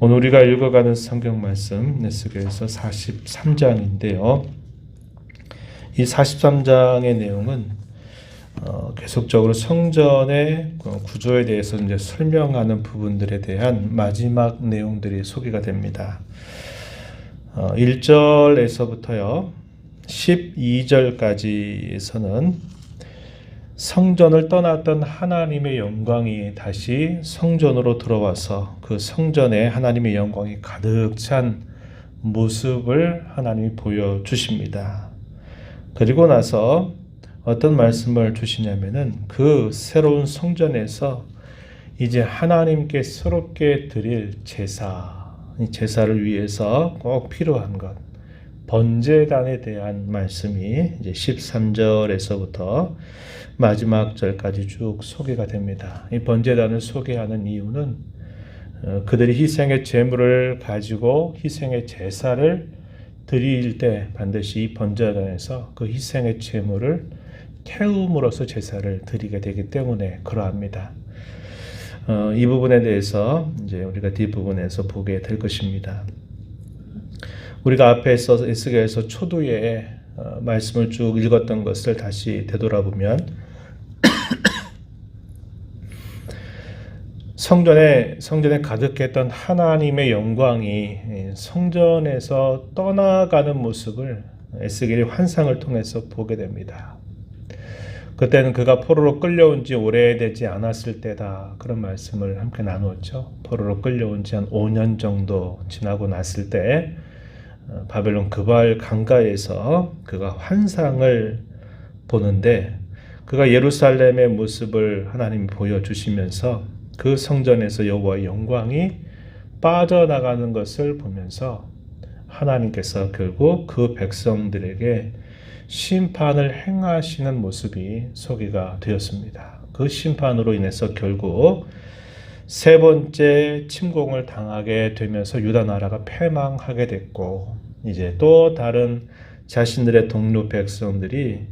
오늘 우리가 읽어가는 성경 말씀 에스겔서 43장인데요. 이 43장의 내용은 계속적으로 성전의 구조에 대해서 이제 설명하는 부분들에 대한 마지막 내용들이 소개가 됩니다. 1절에서부터요 12절까지에서는 성전을 떠났던 하나님의 영광이 다시 성전으로 들어와서 그 성전에 하나님의 영광이 가득 찬 모습을 하나님이 보여주십니다. 그리고 나서 어떤 말씀을 주시냐면은 그 새로운 성전에서 이제 하나님께 새롭게 드릴 제사, 이 제사를 위해서 꼭 필요한 것, 번제단에 대한 말씀이 이제 13절에서부터 마지막 절까지 쭉 소개가 됩니다. 이 번제단을 소개하는 이유는 그들이 희생의 제물을 가지고 희생의 제사를 드릴 때 반드시 이 번제단에서 그 희생의 제물을 태움으로써 제사를 드리게 되기 때문에 그러합니다. 이 부분에 대해서 이제 우리가 뒷부분에서 보게 될 것입니다. 우리가 앞에서 에스겔서 초두에 말씀을 쭉 읽었던 것을 다시 되돌아보면 성전에 가득했던 하나님의 영광이 성전에서 떠나가는 모습을 에스겔이 환상을 통해서 보게 됩니다. 그때는 그가 포로로 끌려온 지 오래되지 않았을 때다. 그런 말씀을 함께 나누었죠. 포로로 끌려온 지 한 5년 정도 지나고 났을 때 바벨론 그발 강가에서 그가 환상을 보는데 그가 예루살렘의 모습을 하나님이 보여주시면서 그 성전에서 여호와의 영광이 빠져나가는 것을 보면서 하나님께서 결국 그 백성들에게 심판을 행하시는 모습이 소개가 되었습니다. 그 심판으로 인해서 결국 세 번째 침공을 당하게 되면서 유다 나라가 패망하게 됐고 이제 또 다른 자신들의 동료 백성들이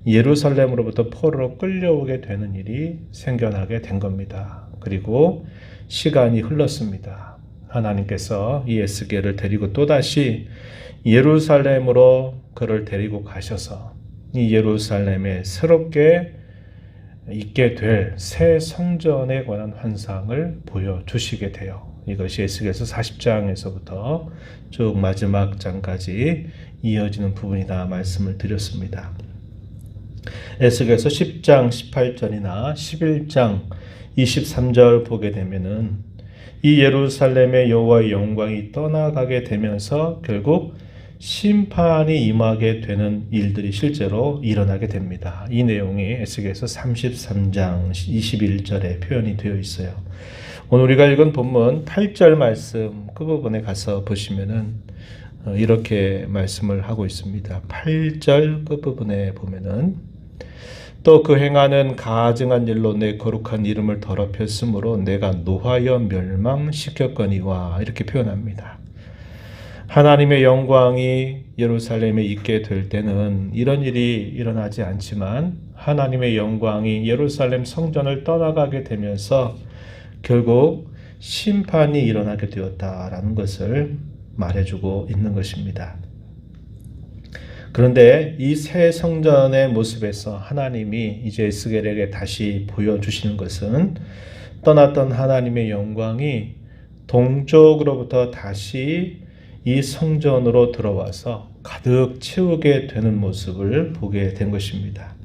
예루살렘으로부터 포로로 끌려오게 되는 일이 생겨나게 된 겁니다. 그리고 시간이 흘렀습니다. 하나님께서 이 에스겔을 데리고 또다시 예루살렘으로 그를 데리고 가셔서 이 예루살렘에 새롭게 있게 될 새 성전에 관한 환상을 보여주시게 돼요. 이것이 에스겔서 40장에서부터 쭉 마지막 장까지 이어지는 부분이다 말씀을 드렸습니다. 에스겔서 10장 18절이나 11장 23절 보게 되면은 이 예루살렘의 여호와의 영광이 떠나가게 되면서 결국 심판이 임하게 되는 일들이 실제로 일어나게 됩니다. 이 내용이 에스겔서 33장 21절에 표현이 되어 있어요. 오늘 우리가 읽은 본문 8절 말씀 그 부분에 가서 보시면은 이렇게 말씀을 하고 있습니다. 8절 그 부분에 보면은 또 그 행하는 가증한 일로 내 거룩한 이름을 더럽혔으므로 내가 노하여 멸망시켰거니와 이렇게 표현합니다. 하나님의 영광이 예루살렘에 있게 될 때는 이런 일이 일어나지 않지만 하나님의 영광이 예루살렘 성전을 떠나가게 되면서 결국 심판이 일어나게 되었다라는 것을 말해주고 있는 것입니다. 그런데 이 새 성전의 모습에서 하나님이 이제 에스겔에게 다시 보여주시는 것은 떠났던 하나님의 영광이 동쪽으로부터 다시 이 성전으로 들어와서 가득 채우게 되는 모습을 보게 된 것입니다.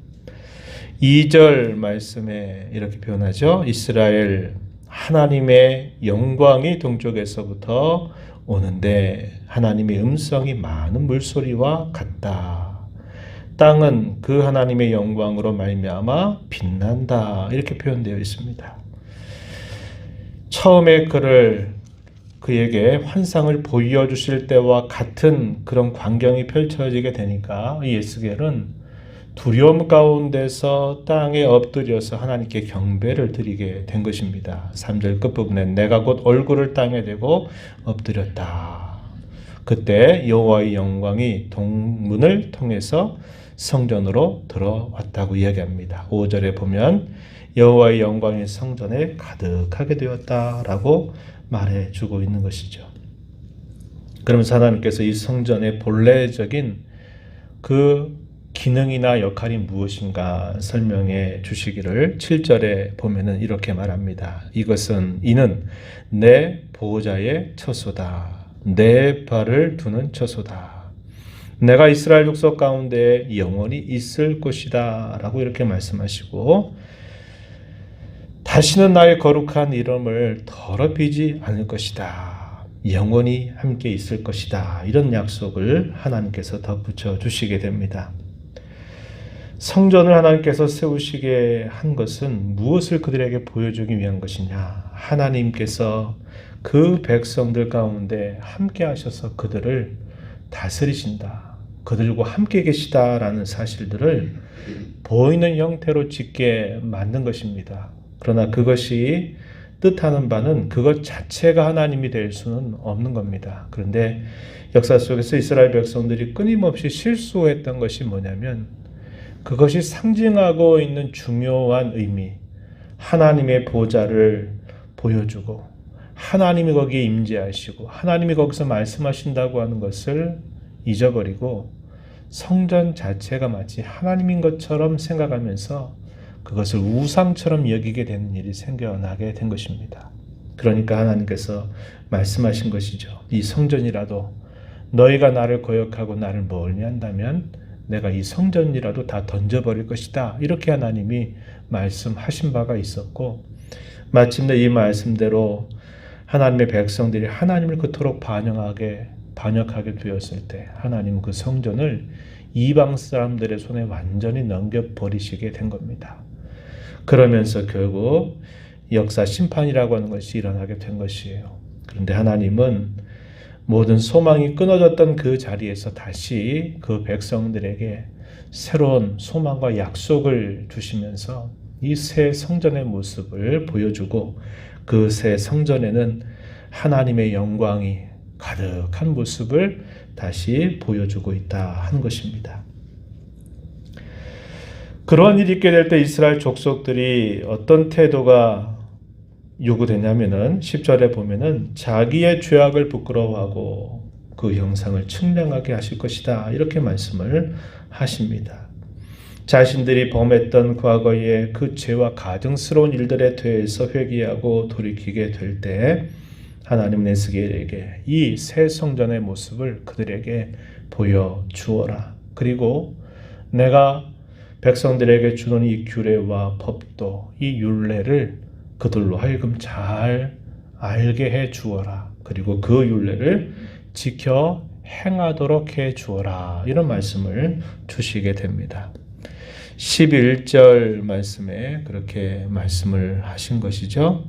2절 말씀에 이렇게 표현하죠. 이스라엘 하나님의 영광이 동쪽에서부터 오는데 하나님의 음성이 많은 물소리와 같다. 땅은 그 하나님의 영광으로 말미암아 빛난다. 이렇게 표현되어 있습니다. 처음에 그에게 환상을 보여주실 때와 같은 그런 광경이 펼쳐지게 되니까 이 에스겔은 두려움 가운데서 땅에 엎드려서 하나님께 경배를 드리게 된 것입니다. 3절 끝부분에 내가 곧 얼굴을 땅에 대고 엎드렸다. 그때 여호와의 영광이 동문을 통해서 성전으로 들어왔다고 이야기합니다. 5절에 보면 여호와의 영광이 성전에 가득하게 되었다라고 말해주고 있는 것이죠. 그러면서 하나님께서 이 성전의 본래적인 그 기능이나 역할이 무엇인가 설명해 주시기를 7절에 보면은 이렇게 말합니다. 이는 내 보호자의 처소다. 내 발을 두는 처소다. 내가 이스라엘 족속 가운데 영원히 있을 것이다 라고 이렇게 말씀하시고, 다시는 나의 거룩한 이름을 더럽히지 않을 것이다. 영원히 함께 있을 것이다. 이런 약속을 하나님께서 덧붙여 주시게 됩니다. 성전을 하나님께서 세우시게 한 것은 무엇을 그들에게 보여주기 위한 것이냐? 하나님께서 그 백성들 가운데 함께 하셔서 그들을 다스리신다. 그들과 함께 계시다라는 사실들을 보이는 형태로 짓게 만든 것입니다. 그러나 그것이 뜻하는 바는 그것 자체가 하나님이 될 수는 없는 겁니다. 그런데 역사 속에서 이스라엘 백성들이 끊임없이 실수했던 것이 뭐냐면, 그것이 상징하고 있는 중요한 의미, 하나님의 보좌를 보여주고 하나님이 거기에 임재하시고 하나님이 거기서 말씀하신다고 하는 것을 잊어버리고 성전 자체가 마치 하나님인 것처럼 생각하면서 그것을 우상처럼 여기게 되는 일이 생겨나게 된 것입니다. 그러니까 하나님께서 말씀하신 것이죠. 이 성전이라도 너희가 나를 거역하고 나를 멀리한다면 내가 이 성전이라도 다 던져버릴 것이다. 이렇게 하나님이 말씀하신 바가 있었고, 마침내 이 말씀대로 하나님의 백성들이 하나님을 그토록 반역하게 되었을 때 하나님은 그 성전을 이방 사람들의 손에 완전히 넘겨버리시게 된 겁니다. 그러면서 결국 역사 심판이라고 하는 것이 일어나게 된 것이에요. 그런데 하나님은 모든 소망이 끊어졌던 그 자리에서 다시 그 백성들에게 새로운 소망과 약속을 주시면서 이 새 성전의 모습을 보여주고, 그 새 성전에는 하나님의 영광이 가득한 모습을 다시 보여주고 있다 하는 것입니다. 그러한 일이 있게 될 때 이스라엘 족속들이 어떤 태도가 요구되냐면은 10절에 보면은 자기의 죄악을 부끄러워하고 그 형상을 측량하게 하실 것이다. 이렇게 말씀을 하십니다. 자신들이 범했던 과거의 그 죄와 가증스러운 일들에 대해서 회개하고 돌이키게 될 때 하나님은 에스겔에게 이 새 성전의 모습을 그들에게 보여주어라. 그리고 내가 백성들에게 주는 이 규례와 법도, 이 율례를 그들로 하여금 잘 알게 해 주어라. 그리고 그 율례를 지켜 행하도록 해 주어라. 이런 말씀을 주시게 됩니다. 11절 말씀에 그렇게 말씀을 하신 것이죠.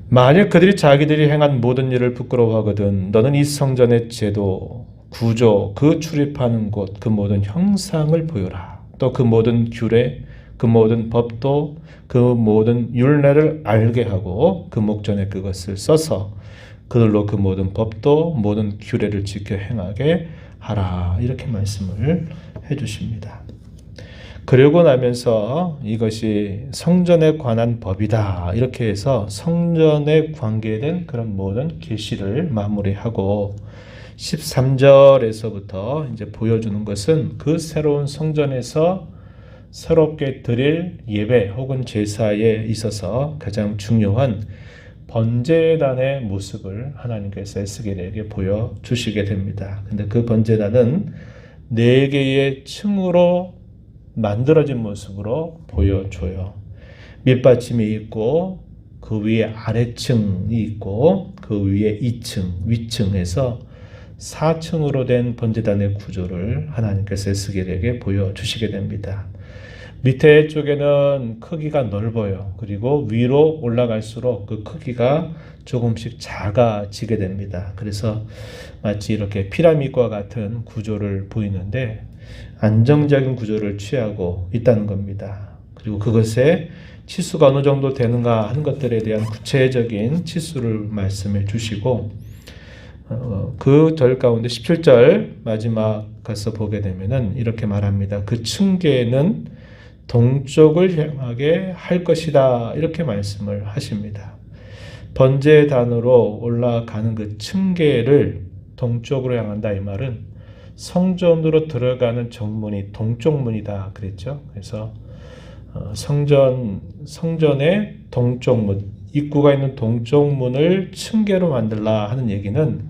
만약 그들이 자기들이 행한 모든 일을 부끄러워하거든 너는 이 성전의 제도, 구조, 그 출입하는 곳, 그 모든 형상을 보여라. 또 그 모든 규례, 그 모든 법도, 그 모든 율례를 알게 하고 그 목전에 그것을 써서 그들로 그 모든 법도 모든 규례를 지켜 행하게 하라. 이렇게 말씀을 해주십니다. 그러고 나면서 이것이 성전에 관한 법이다. 이렇게 해서 성전에 관계된 그런 모든 계시를 마무리하고 13절에서부터 이제 보여주는 것은 그 새로운 성전에서 새롭게 드릴 예배 혹은 제사에 있어서 가장 중요한 번제단의 모습을 하나님께서 에스겔에게 보여주시게 됩니다. 근데 그 번제단은 4개의 층으로 만들어진 모습으로 보여줘요. 밑받침이 있고 그 위에 아래층이 있고 그 위에 2층, 위층에서 4층으로 된 번제단의 구조를 하나님께서 에스겔에게 보여주시게 됩니다. 밑에 쪽에는 크기가 넓어요. 그리고 위로 올라갈수록 그 크기가 조금씩 작아지게 됩니다. 그래서 마치 이렇게 피라미드와 같은 구조를 보이는데 안정적인 구조를 취하고 있다는 겁니다. 그리고 그것의 치수가 어느 정도 되는가 하는 것들에 대한 구체적인 치수를 말씀해 주시고, 그 절 가운데 17절 마지막 가서 보게 되면은 이렇게 말합니다. 그 층계는 동쪽을 향하게 할 것이다. 이렇게 말씀을 하십니다. 번제단으로 올라가는 그 층계를 동쪽으로 향한다 이 말은 성전으로 들어가는 정문이 동쪽문이다 그랬죠. 그래서 성전의 동쪽문, 입구가 있는 동쪽문을 층계로 만들라 하는 얘기는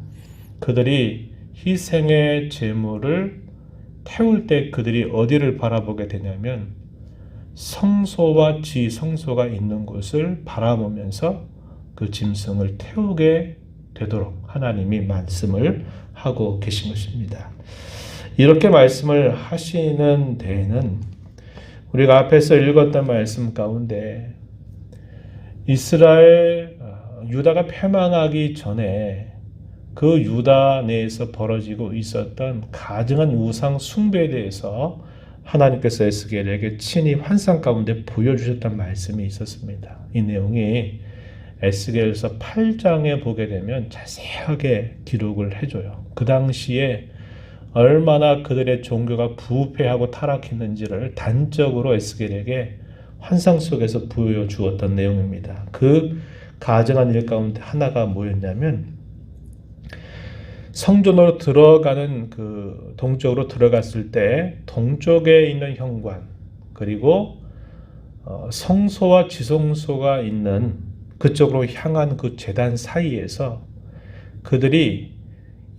그들이 희생의 제물을 태울 때 그들이 어디를 바라보게 되냐면 성소와 지성소가 있는 곳을 바라보면서 그 짐승을 태우게 되도록 하나님이 말씀을 하고 계신 것입니다. 이렇게 말씀을 하시는 데에는 우리가 앞에서 읽었던 말씀 가운데 이스라엘 유다가 패망하기 전에 그 유다 내에서 벌어지고 있었던 가증한 우상 숭배에 대해서 하나님께서 에스겔에게 친히 환상 가운데 보여주셨던 말씀이 있었습니다. 이 내용이 에스겔서 8장에 보게 되면 자세하게 기록을 해줘요. 그 당시에 얼마나 그들의 종교가 부패하고 타락했는지를 단적으로 에스겔에게 환상 속에서 보여주었던 내용입니다. 그 가증한 일 가운데 하나가 뭐였냐면 성전으로 들어가는 그 동쪽으로 들어갔을 때 동쪽에 있는 현관 그리고 성소와 지성소가 있는 그쪽으로 향한 그 제단 사이에서 그들이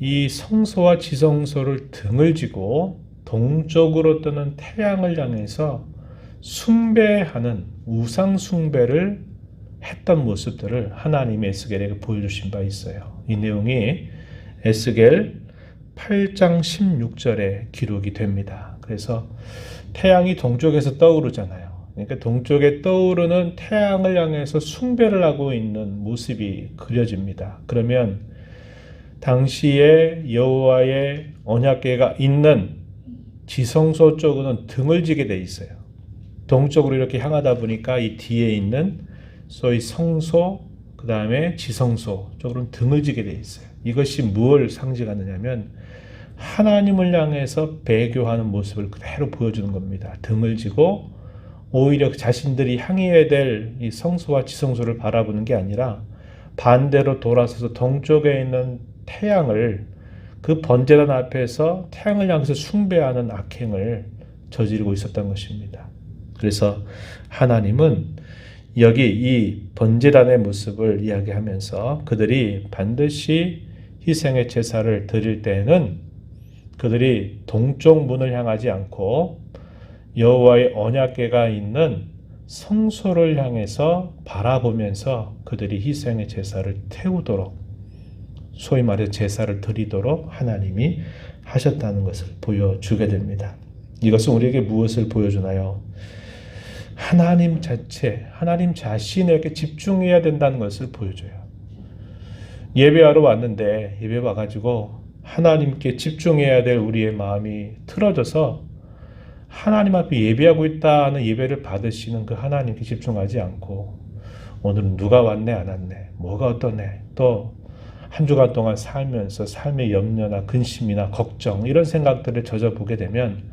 이 성소와 지성소를 등을 지고 동쪽으로 뜨는 태양을 향해서 숭배하는 우상 숭배를 했던 모습들을 하나님의 에스겔에게 보여주신 바 있어요. 이 내용이 에스겔 8장 16절에 기록이 됩니다. 그래서 태양이 동쪽에서 떠오르잖아요. 그러니까 동쪽에 떠오르는 태양을 향해서 숭배를 하고 있는 모습이 그려집니다. 그러면 당시에 여호와의 언약궤가 있는 지성소 쪽은 등을 지게 돼 있어요. 동쪽으로 이렇게 향하다 보니까 이 뒤에 있는 소위 성소, 그 다음에 지성소 쪽으로는 등을 지게 돼 있어요. 이것이 무엇을 상징하느냐면 하나님을 향해서 배교하는 모습을 그대로 보여주는 겁니다. 등을 지고 오히려 자신들이 향해야 될 이 성소와 지성소를 바라보는 게 아니라 반대로 돌아서서 동쪽에 있는 태양을 그 번제단 앞에서 태양을 향해서 숭배하는 악행을 저지르고 있었던 것입니다. 그래서 하나님은 여기 이 번제단의 모습을 이야기하면서 그들이 반드시 희생의 제사를 드릴 때에는 그들이 동쪽 문을 향하지 않고 여호와의 언약궤가 있는 성소를 향해서 바라보면서 그들이 희생의 제사를 태우도록 소위 말해 제사를 드리도록 하나님이 하셨다는 것을 보여주게 됩니다. 이것은 우리에게 무엇을 보여주나요? 하나님 자체, 하나님 자신에게 집중해야 된다는 것을 보여줘요. 예배하러 왔는데 예배 와가지고 하나님께 집중해야 될 우리의 마음이 틀어져서 하나님 앞에 예배하고 있다는 예배를 받으시는 그 하나님께 집중하지 않고 오늘은 누가 왔네 안 왔네 뭐가 어떠네 또 한 주간 동안 살면서 삶의 염려나 근심이나 걱정 이런 생각들을 젖어보게 되면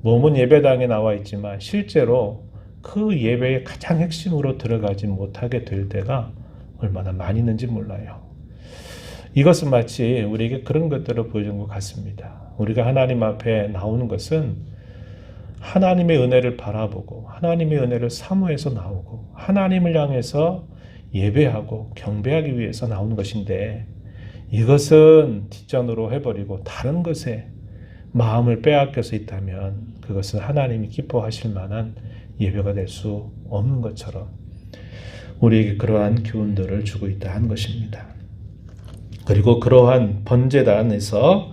몸은 예배당에 나와 있지만 실제로 그 예배의 가장 핵심으로 들어가지 못하게 될 때가 얼마나 많이 있는지 몰라요. 이것은 마치 우리에게 그런 것들을 보여준 것 같습니다. 우리가 하나님 앞에 나오는 것은 하나님의 은혜를 바라보고 하나님의 은혜를 사모해서 나오고 하나님을 향해서 예배하고 경배하기 위해서 나오는 것인데 이것은 뒷전으로 해버리고 다른 것에 마음을 빼앗겨서 있다면 그것은 하나님이 기뻐하실 만한 예배가 될 수 없는 것처럼 우리에게 그러한 교훈들을 주고 있다 하는 것입니다. 그리고 그러한 번제단에서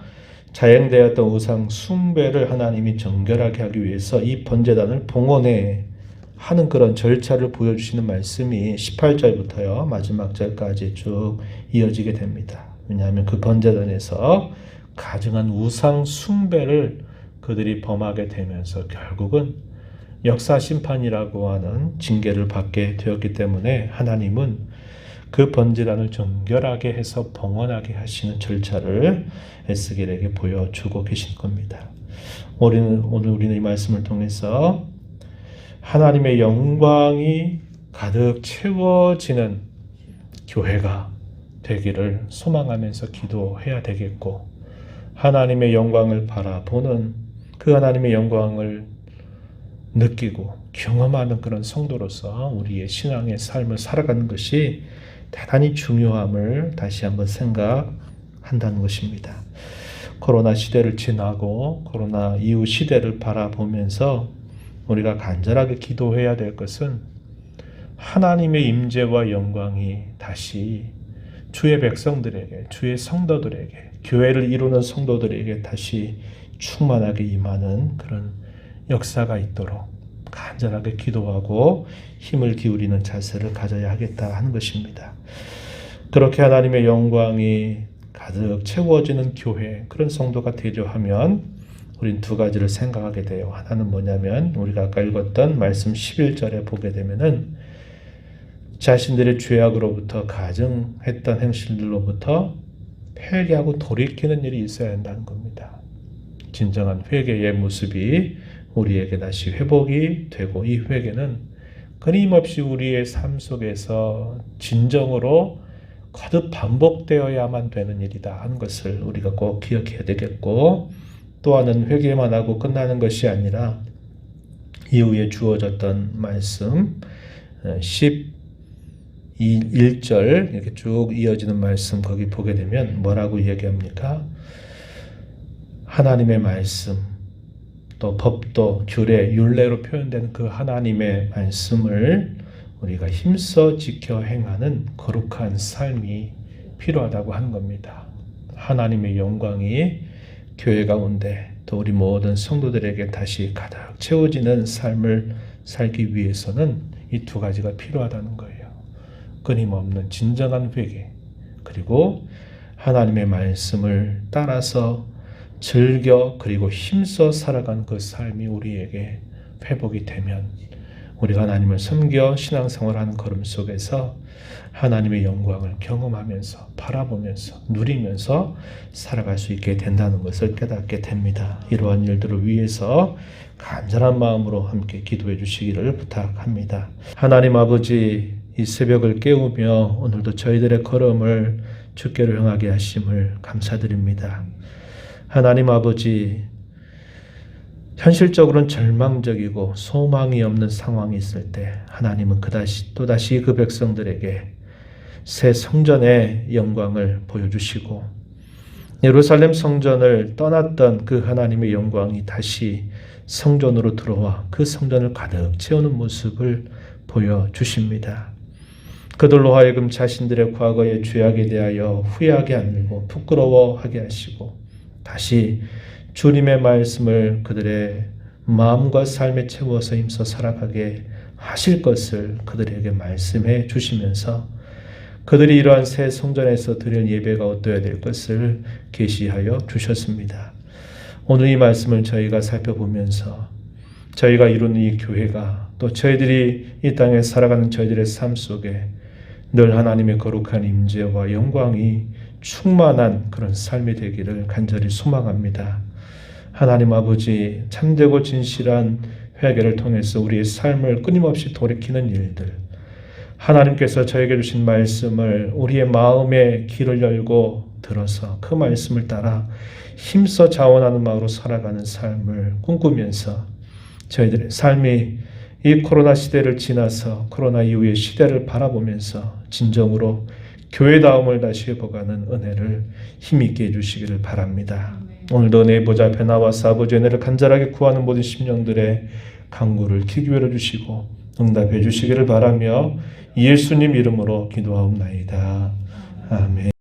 자행되었던 우상 숭배를 하나님이 정결하게 하기 위해서 이 번제단을 봉헌해 하는 그런 절차를 보여주시는 말씀이 18절부터요 마지막 절까지 쭉 이어지게 됩니다. 왜냐하면 그 번제단에서 가증한 우상 숭배를 그들이 범하게 되면서 결국은 역사 심판이라고 하는 징계를 받게 되었기 때문에 하나님은 그 번제단을 정결하게 해서 봉헌하게 하시는 절차를 에스겔에게 보여주고 계신 겁니다. 오늘 우리는 이 말씀을 통해서 하나님의 영광이 가득 채워지는 교회가 되기를 소망하면서 기도해야 되겠고, 하나님의 영광을 바라보는 그 하나님의 영광을 느끼고 경험하는 그런 성도로서 우리의 신앙의 삶을 살아가는 것이 대단히 중요함을 다시 한번 생각한다는 것입니다. 코로나 시대를 지나고 코로나 이후 시대를 바라보면서 우리가 간절하게 기도해야 될 것은 하나님의 임재와 영광이 다시 주의 백성들에게, 주의 성도들에게, 교회를 이루는 성도들에게 다시 충만하게 임하는 그런 역사가 있도록 간절하게 기도하고 힘을 기울이는 자세를 가져야 하겠다 하는 것입니다. 그렇게 하나님의 영광이 가득 채워지는 교회, 그런 성도가 되려 하면 우린 두 가지를 생각하게 돼요. 하나는 뭐냐면 우리가 아까 읽었던 말씀 11절에 보게 되면은 자신들의 죄악으로부터 가증했던 행실들로부터 회개하고 돌이키는 일이 있어야 한다는 겁니다. 진정한 회개의 모습이 우리에게 다시 회복이 되고, 이 회개는 끊임없이 우리의 삶 속에서 진정으로 거듭 반복되어야만 되는 일이다 하는 것을 우리가 꼭 기억해야 되겠고, 또한은 회개만 하고 끝나는 것이 아니라 이후에 주어졌던 말씀 1절 이렇게 쭉 이어지는 말씀 거기 보게 되면 뭐라고 얘기합니까? 하나님의 말씀, 또 법도, 규례, 율례로 표현된 그 하나님의 말씀을 우리가 힘써 지켜 행하는 거룩한 삶이 필요하다고 하는 겁니다. 하나님의 영광이 교회 가운데 또 우리 모든 성도들에게 다시 가득 채워지는 삶을 살기 위해서는 이 두 가지가 필요하다는 거예요. 끊임없는 진정한 회개, 그리고 하나님의 말씀을 따라서 즐겨 그리고 힘써 살아간 그 삶이 우리에게 회복이 되면 우리가 하나님을 섬겨 신앙생활하는 걸음 속에서 하나님의 영광을 경험하면서 바라보면서 누리면서 살아갈 수 있게 된다는 것을 깨닫게 됩니다. 이러한 일들을 위해서 간절한 마음으로 함께 기도해 주시기를 부탁합니다. 하나님 아버지, 이 새벽을 깨우며 오늘도 저희들의 걸음을 주께로 향하게 하심을 감사드립니다. 하나님 아버지, 현실적으로는 절망적이고 소망이 없는 상황이 있을 때 하나님은 또다시 그 백성들에게 새 성전의 영광을 보여주시고, 예루살렘 성전을 떠났던 그 하나님의 영광이 다시 성전으로 들어와 그 성전을 가득 채우는 모습을 보여주십니다. 그들로 하여금 자신들의 과거의 죄악에 대하여 후회하게 만들고 부끄러워하게 하시고, 다시 주님의 말씀을 그들의 마음과 삶에 채워서 힘써 살아가게 하실 것을 그들에게 말씀해 주시면서 그들이 이러한 새 성전에서 드릴 예배가 어떠해야 될 것을 계시하여 주셨습니다. 오늘 이 말씀을 저희가 살펴보면서 저희가 이루는 이 교회가, 또 저희들이 이 땅에 살아가는 저희들의 삶 속에 늘 하나님의 거룩한 임재와 영광이 충만한 그런 삶이 되기를 간절히 소망합니다. 하나님 아버지, 참되고 진실한 회개를 통해서 우리의 삶을 끊임없이 돌이키는 일들, 하나님께서 저에게 주신 말씀을 우리의 마음에 귀를 열고 들어서 그 말씀을 따라 힘써 자원하는 마음으로 살아가는 삶을 꿈꾸면서 저희들의 삶이 이 코로나 시대를 지나서 코로나 이후의 시대를 바라보면서 진정으로 교회다움을 다시 회복하는 은혜를 힘있게 해주시기를 바랍니다. 오늘도 내 보좌 앞에 나와서 아버지의 은혜를 간절하게 구하는 모든 심령들의 간구를 귀 기울여 주시고 응답해 주시기를 바라며 예수님 이름으로 기도하옵나이다. 아멘.